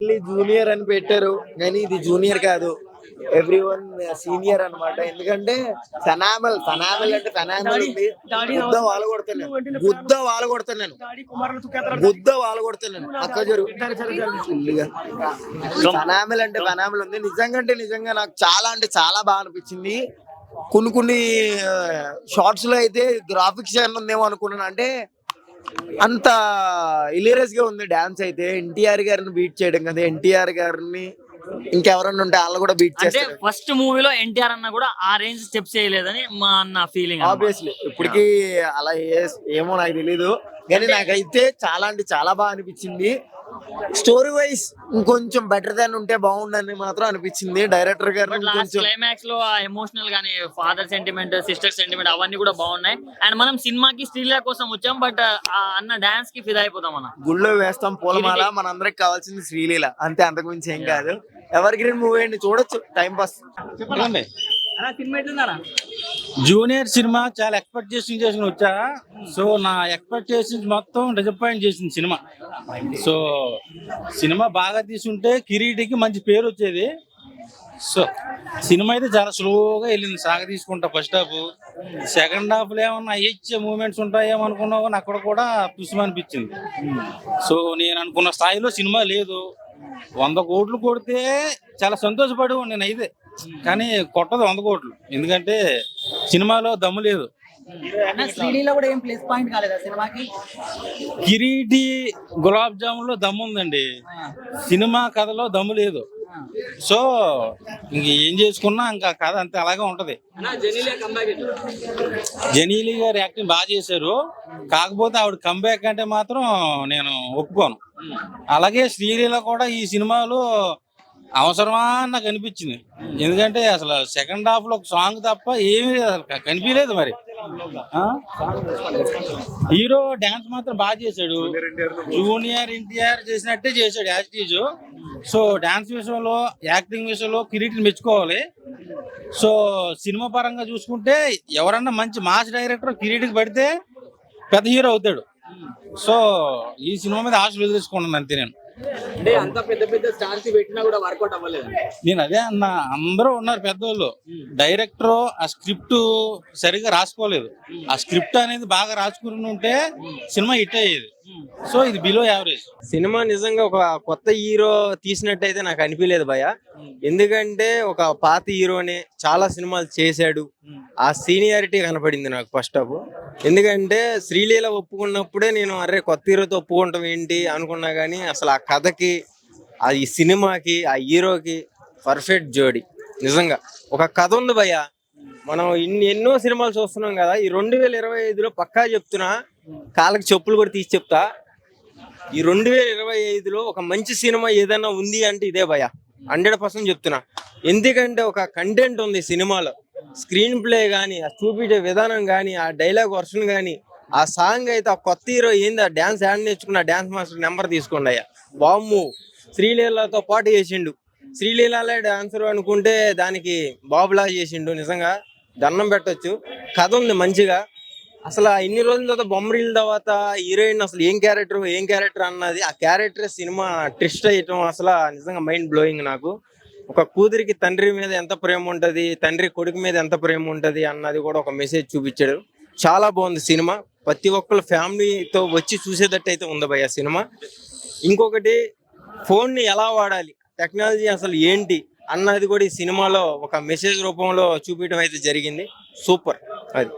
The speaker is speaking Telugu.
జూనియర్ అని పెట్టారు కానీ ఇది జూనియర్ కాదు, ఎవ్రీవన్ సీనియర్ అన్నమాట. ఎందుకంటే ఫనామల్ అంటే ఫనామల్ ఉంది. బుద్ధ వాళ్ళు కొడతాను అక్క జరుగుతుంది. ఫనామల్ అంటే ఫనామల్ ఉంది. నిజంగా అంటే నిజంగా నాకు చాలా అంటే చాలా బాగా అనిపించింది. కొన్ని షార్ట్స్ లో అయితే గ్రాఫిక్స్ ఉందేమో అనుకున్నాను. అంటే అంత ఇలీరియస్ గా ఉంది డాన్స్ అయితే. ఎన్టీఆర్ గారిని బీట్ చేయడం కదా, ఎన్టీఆర్ గారిని ఇంకెవరన్నా ఉంటే వాళ్ళు కూడా బీట్ చేస్తారు. ఫస్ట్ మూవీలో ఎన్టీఆర్ అన్న కూడా ఆ రేంజ్ స్టెప్స్ చేయలేదని మా అన్న ఫీలింగ్. ఆబ్వియస్లీ ఇప్పటికి అలా ఏమో నాకు తెలీదు, కానీ నాకైతే చాలా అంటే చాలా బాగా అనిపించింది. స్టోరీ వైజ్ ఇంకొంచెం బెటర్ దాన్ ఉంటే బాగుండని మాత్రం అనిపించింది. డైరెక్టర్ గారు క్లైమాక్స్ లో ఎమోషనల్ గానీ ఫాదర్ సెంటిమెంట్, సిస్టర్ సెంటిమెంట్ అవన్నీ కూడా బాగున్నాయి. అండ్ మనం సినిమాకి స్త్రీల కోసం వచ్చాం, బట్ అన్న డాన్స్ కి ఫిదా అయిపోతాం. మనం గుళ్ళో వేస్తాం పూలమాల, మనందరికి కావాల్సింది శ్రీలీల అంతే, అంతకు మించి ఏం కాదు. ఎవర్ గ్రీన్ మూవీ అండి, చూడొచ్చు, టైం పాస్. చెప్పండి. జూనియర్ సినిమా చాలా ఎక్స్పెక్టేషన్ చేసుకుని వచ్చా. సో నా ఎక్స్పెక్టేషన్స్ మొత్తం డిసప్పాయింట్ చేసింది సినిమా. సో సినిమా బాగా తీసుంటే కిరీటికి మంచి పేరు వచ్చేది. సో సినిమా అయితే చాలా స్లోగా వెళ్ళింది, సాగ తీసుకుంటా. ఫస్ట్ హాఫ్, సెకండ్ హాఫ్ లో ఏమన్నా అయ్యే మూమెంట్స్ ఉంటాయేమో అనుకున్నావు, కానీ అక్కడ కూడా పుష్పం అనిపించింది. సో నేను అనుకున్న స్థాయిలో సినిమా లేదు. 100 కోట్లు కొడితే చాలా సంతోషపడి నేను అయితే, కానీ కొట్టదు 100 కోట్లు, ఎందుకంటే సినిమాలో దమ్ము లేదు. కిరీటి గులాబ్ జామున్ లో దమ్ము ఉందండి, సినిమా కథలో దమ్ము లేదు. సో ఇంక ఏం చేసుకున్నా ఇంకా కథ అంతే అలాగే ఉంటది. జెనీలి గారు యాక్టింగ్ బాగా చేశారు, కాకపోతే ఆవిడ కంబ్యాక్ అంటే మాత్రం నేను ఒప్పుకోను. అలాగే శ్రీలీల కూడా ఈ సినిమాలో అవసరమా నాకు అనిపించింది. ఎందుకంటే అసలు సెకండ్ హాఫ్ లో ఒక సాంగ్ తప్ప ఏమీ కనిపించలేదు. మరి హీరో డాన్స్ మాత్రం బాగా చేశాడు, జూనియర్ ఎన్టీఆర్ చేసినట్టే చేశాడు యాక్టీజ్. సో డాన్స్ విషయంలో, యాక్టింగ్ విషయంలో కిరీటిని మెచ్చుకోవాలి. సో సినిమా పరంగా చూసుకుంటే ఎవరన్నా మంచి మాస్ డైరెక్టర్ కిరీటికి పడితే పెద్ద హీరో అవుతాడు. సో ఈ సినిమా మీద ఆశలు వదిలేసుకున్నాను అంతే. నేను అంటే అంత పెద్ద పెద్ద స్టార్స్ పెట్టినా కూడా వర్కౌట్ అవ్వలేదు. నేను అదే అన్న, అందరూ ఉన్నారు పెద్దోళ్ళు. డైరెక్టర్ ఆ స్క్రిప్ట్ సరిగా రాసుకోలేదు. ఆ స్క్రిప్ట్ అనేది బాగా రాసుకుని ఉంటే సినిమా హిట్ అయ్యేది. సో ఇది బిలో యావరేజ్ సినిమా. నిజంగా ఒక కొత్త హీరో తీసినట్టయితే నాకు అనిపించలేదు భయ. ఎందుకంటే ఒక పాత హీరోనే చాలా సినిమాలు చేశాడు, ఆ సీనియారిటీ కనపడింది నాకు ఫస్ట్ హాఫ్. ఎందుకంటే శ్రీలీల ఒప్పుకున్నప్పుడే నేను అరే కొత్త హీరోతో ఒప్పుకుంటాం ఏంటి అనుకున్నా, కానీ అసలు ఆ కథకి, ఆ ఈ సినిమాకి, ఆ హీరోకి పర్ఫెక్ట్ జోడి. నిజంగా ఒక కథ ఉంది భయ. మనం ఎన్నో సినిమాలు చూస్తున్నాం కదా, ఈ 2025లో పక్కా చెప్తున్నా, కాళ్ళకి చెప్పులు కూడా తీసి చెప్తా, ఈ 2025లో ఒక మంచి సినిమా ఏదైనా ఉంది అంటే ఇదే భయ, 100% చెప్తున్నా. ఎందుకంటే ఒక కంటెంట్ ఉంది సినిమాలో, స్క్రీన్ ప్లే కానీ, ఆ చూపించే విధానం కానీ, ఆ డైలాగ్ వర్షన్ కానీ, ఆ సాంగ్ అయితే, ఆ కొత్త హీరో ఏంది, ఆ డాన్స్ యాడ్ నేర్చుకున్న డాన్స్ మాస్టర్ నెంబర్ తీసుకోండి అయ్యా. బామ్ము శ్రీలీలతో పాటు చేసిండు. శ్రీలీలే డాన్సర్ అనుకుంటే దానికి బాబులా చేసిండు. నిజంగా దండం పెట్టొచ్చు. కథ ఉంది మంచిగా. అసలు ఇన్ని రోజుల తర్వాత బొమ్మరీల తర్వాత హీరోయిన్ అసలు ఏం క్యారెక్టర్ అన్నది, ఆ క్యారెక్టర్ సినిమా ట్విస్ట్ అయ్యటం అసలు నిజంగా మైండ్ బ్లోయింగ్. నాకు ఒక కూతురికి తండ్రి మీద ఎంత ప్రేమ ఉంటది, తండ్రి కొడుకు మీద ఎంత ప్రేమ ఉంటది అన్నది కూడా ఒక మెసేజ్ చూపించాడు. చాలా బాగుంది సినిమా. ప్రతి ఒక్కరు ఫ్యామిలీతో వచ్చి చూసేటట్టు అయితే ఉంది భయ్య సినిమా. ఇంకొకటి, ఫోన్ని ఎలా వాడాలి, టెక్నాలజీ అసలు ఏంటి అన్నది కూడా ఈ సినిమాలో ఒక మెసేజ్ రూపంలో చూపించడం అయితే జరిగింది. సూపర్ అది.